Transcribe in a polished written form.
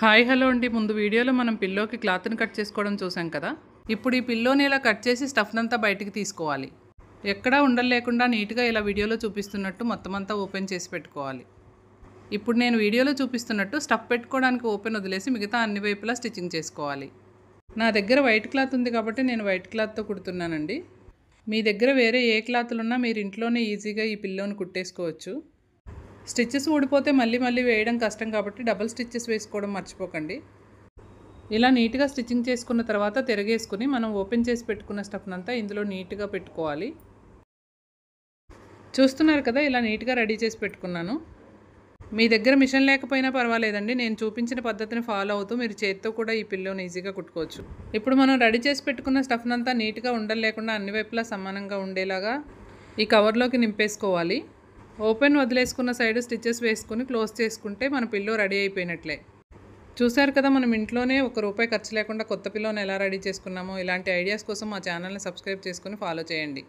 Hi hello అండి. ముందు వీడియోలో మనం పిల్లోకి క్లాత్ని కట్ చేసుకోవడం చూసాం కదా. ఇప్పుడు ఈ పిల్లోని ఇలా కట్ చేసి స్టఫ్నంతా బయటికి తీసుకోవాలి. ఎక్కడా ఉండలు లేకుండా నీట్గా ఇలా వీడియోలో చూపిస్తున్నట్టు మొత్తం అంతా ఓపెన్ చేసి పెట్టుకోవాలి. ఇప్పుడు నేను వీడియోలో చూపిస్తున్నట్టు స్టఫ్ పెట్టుకోవడానికి ఓపెన్ వదిలేసి మిగతా అన్ని వైపులా స్టిచ్చింగ్ చేసుకోవాలి. నా దగ్గర వైట్ క్లాత్ ఉంది కాబట్టి నేను వైట్ క్లాత్తో కుడుతున్నానండి. మీ దగ్గర వేరే ఏ క్లాత్లు ఉన్నా మీరు ఇంట్లోనే ఈజీగా ఈ పిల్లోని కుట్టేసుకోవచ్చు. స్టిచ్చెస్ ఊడిపోతే మళ్ళీ వేయడం కష్టం కాబట్టి డబుల్ స్టిచ్చెస్ వేసుకోవడం మర్చిపోకండి. ఇలా నీట్గా స్టిచ్చింగ్ చేసుకున్న తర్వాత తిరగేసుకుని మనం ఓపెన్ చేసి పెట్టుకున్న స్టఫ్నంతా ఇందులో నీట్గా పెట్టుకోవాలి. చూస్తున్నారు కదా, ఇలా నీట్గా రెడీ చేసి పెట్టుకున్నాను. మీ దగ్గర మిషన్ లేకపోయినా పర్వాలేదండి. నేను చూపించిన పద్ధతిని ఫాలో అవుతూ మీరు చేతితో కూడా ఈ పిల్లోని ఈజీగా కుట్టుకోవచ్చు. ఇప్పుడు మనం రెడీ చేసి పెట్టుకున్న స్టఫ్నంతా నీట్గా ఉండలు లేకుండా అన్ని వైపులా సమానంగా ఉండేలాగా ఈ కవర్లోకి నింపేసుకోవాలి. ఓపెన్ వదిలేసుకున్న సైడ్ స్టిచ్చెస్ వేసుకుని క్లోజ్ చేసుకుంటే మన పిల్లో రెడీ అయిపోయినట్లే. చూశారు కదా, మనం ఇంట్లోనే ₹1 ఖర్చు లేకుండా కొత్త పిల్లోని ఎలా రెడీ చేసుకున్నామో. ఇలాంటి ఐడియాస్ కోసం మా ఛానల్ని సబ్స్క్రైబ్ చేసుకుని ఫాలో చేయండి.